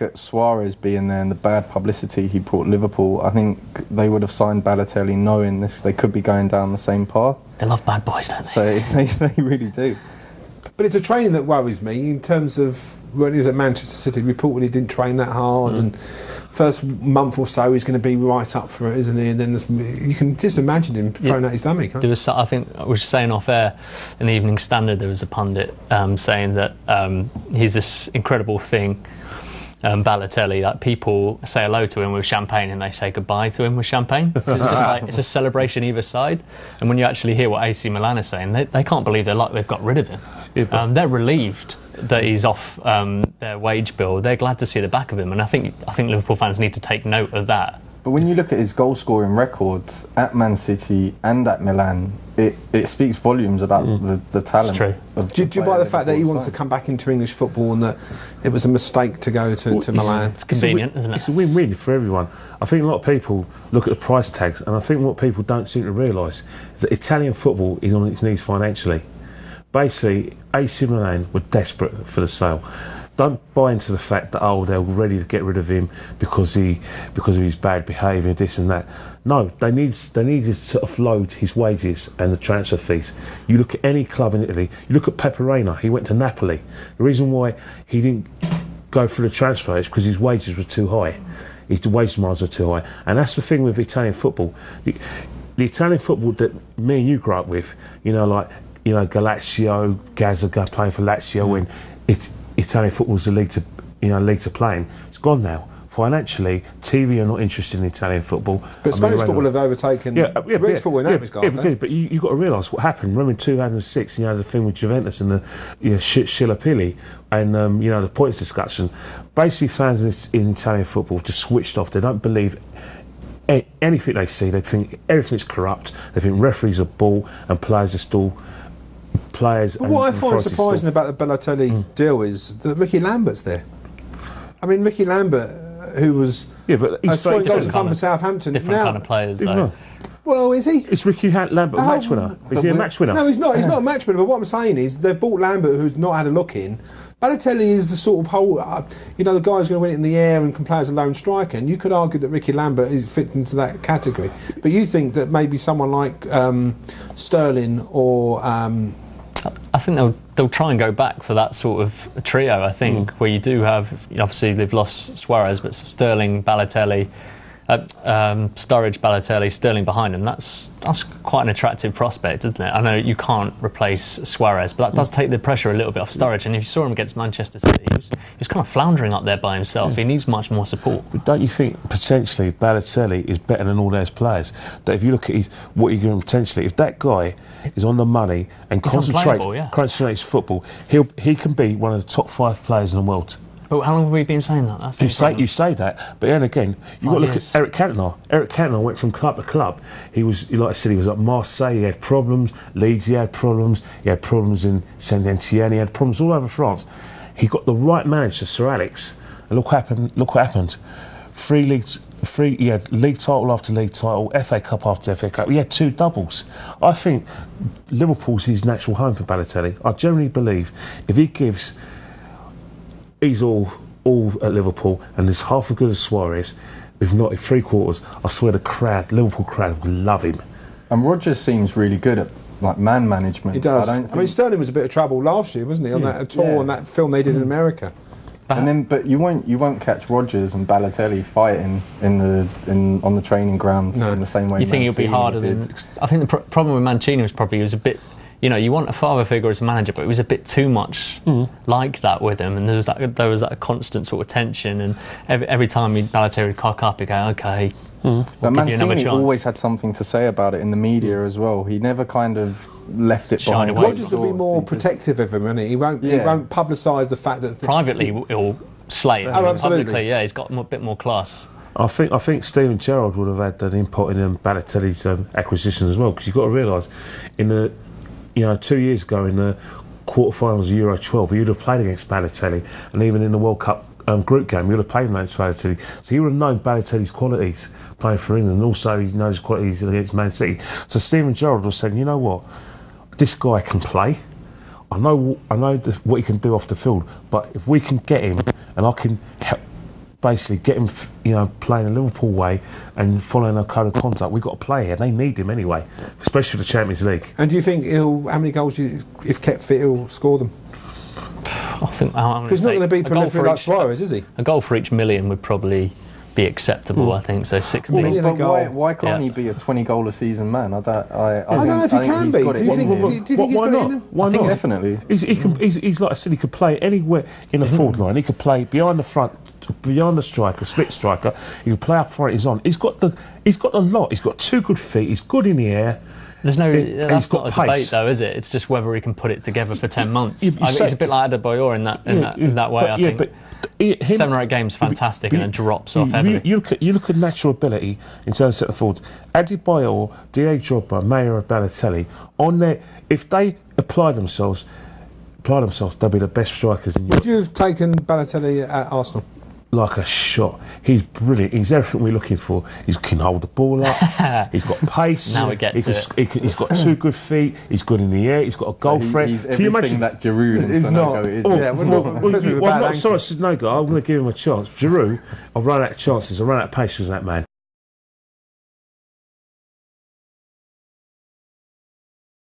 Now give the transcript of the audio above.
look at Suarez being there and the bad publicity he brought Liverpool, I think they would have signed Balotelli knowing this. They could be going down the same path. They love bad boys, don't they? So they really do. But it's a training that worries me in terms of when he was at Manchester City. Reportedly didn't train that hard, and first month or so he's going to be right up for it, isn't he? And then you can just imagine him throwing out his dummy. Can't you? I think I was saying off air in the Evening Standard, there was a pundit saying that he's this incredible thing, Balotelli, that people say hello to him with champagne and they say goodbye to him with champagne. So it's just like it's a celebration either side. And when you actually hear what AC Milan is saying, they can't believe they've got rid of him. They're relieved that he's off their wage bill. They're glad to see the back of him, and I think Liverpool fans need to take note of that. But when you look at his goal scoring records at Man City and at Milan, it speaks volumes about the talent. It's true. Do you buy the fact that he wants to come back into English football and that it was a mistake to go to Milan? It's convenient, isn't it? It's a win-win for everyone. I think a lot of people look at the price tags, and I think what people don't seem to realise is that Italian football is on its knees financially. Basically, AC Milan were desperate for the sale. Don't buy into the fact that they're ready to get rid of him because of his bad behaviour, this and that. No, they needed to offload his wages and the transfer fees. You look at any club in Italy. You look at Pepe Reina. He went to Napoli. The reason why he didn't go for the transfer is because his wages were too high. His wage demands were too high, and that's the thing with Italian football. The Italian football that me and you grew up with, Galazio, Gazzaga playing for Lazio when Italian football was the league to play in. It's gone now. Financially, TV are not interested in Italian football. But Spanish football have overtaken British football in that regard. But you've got to realise what happened. Remember in 2006, the thing with Juventus and the Scilapilli and the points discussion. Basically, fans in Italian football just switched off. They don't believe anything they see. They think everything's corrupt. They think referees are bull and players are still players. But what I find surprising about the Balotelli deal is that Ricky Lambert's there. I mean, Ricky Lambert, who was scoring goals for Southampton. Different kind of players, though. Well, is he? It's Ricky Lambert, a match winner. Is he a match winner? No, he's not. He's not a match winner. But what I'm saying is, they've bought Lambert, who's not had a look in. Balotelli is the sort of whole, the guy's going to win it in the air and can play as a lone striker. And you could argue that Ricky Lambert fits into that category. But you think that maybe someone like Sterling or I think they'll try and go back for that sort of trio. I think where you do have, obviously they've lost Suarez, but Sterling, Balotelli, Sturridge, Balotelli, Sterling behind him. That's quite an attractive prospect, isn't it? I know you can't replace Suarez, but that does take the pressure a little bit off Sturridge. And if you saw him against Manchester City, he was kind of floundering up there by himself. He needs much more support. But don't you think potentially Balotelli is better than all those players? That if you look at what you're going to potentially, if that guy is on the money and concentrates his football, he can be one of the top 5 players in the world. But how long have we been saying that? That's you say that, but then again, you've got to look at Eric Cantona. Eric Cantona went from club to club. He was, like I said, he was at Marseille. He had problems. Leeds, he had problems. He had problems in Saint-Etienne. He had problems all over France. He got the right manager, Sir Alex, and look what happened. He had league title after league title, FA Cup after FA Cup. He had 2 doubles. I think Liverpool's his natural home for Balotelli. I generally believe if he gives. He's all at Liverpool, and there's half as good as Suarez, if not 3/4. I swear the Liverpool crowd would love him. And Rodgers seems really good at man management. He does. I mean, Sterling was a bit of trouble last year, wasn't he, on that tour and that film they did in America. But you won't catch Rodgers and Balotelli fighting on the training ground in the same way. You think it'll be harder than? I think the problem with Mancini was probably he was a bit. You want a father figure as a manager, but it was a bit too much like that with him, and there was that constant sort of tension, and every time Balotelli would cock up, he'd go, "Okay." But Mancini always had something to say about it in the media as well. He never kind of left it behind. Rodgers will be more protective of him, won't he? He won't publicise the fact that privately he'll slay it. Oh, absolutely. Publicly, he's got a bit more class. I think Steven Gerrard would have had an input in Balotelli's acquisition as well, because you've got to realise in the 2 years ago in the quarterfinals of Euro 12, he would have played against Balotelli, and even in the World Cup group game, he would have played against Balotelli. So he would have known Balotelli's qualities playing for England, and also he knows his qualities against Man City. So Steven Gerrard was saying, you know what, this guy can play. I know what he can do off the field, but if we can get him, and I can basically get him, playing a Liverpool way and following a code of conduct. We've got to play here. They need him anyway, especially for the Champions League. And do you think how many goals, if kept fit, he'll score them? I think Because he's not going to be prolific like Suarez, is he? A goal for each million would probably be acceptable, I think. So 60. Why can't he be a 20-goal a season man? I don't know if he can be. Do you think he's why got not? it in him? Why not? Definitely. He's like I said, he could play anywhere in the forward line. He could play behind the front, behind the striker, split striker. He could play up front. He's on. He's got the lot. He's got 2 good feet. He's good in the air. There's no. That's not a pace. debate, though, is it? It's just whether he can put it together for 10 months. I think he's a bit like Adebayor in that way. I think. But 7 or 8 games, fantastic, and then drops off heavily. You look at natural ability in terms of centre forward. Adebayor, Draper, Mayer, Balotelli, on there, if they apply themselves, they'll be the best strikers in Europe. Would you have taken Balotelli at Arsenal? Like a shot. He's brilliant. He's everything we're looking for. He can hold the ball up. He's got pace. Now we get to it. He's got 2 good feet. He's good in the air. He's got a goal threat. He's Can you imagine that Giroud is not? is. I'm not sorry, Sonego. I'm going to give him a chance. Giroud, I've run out of chances. I run out of patience with that man.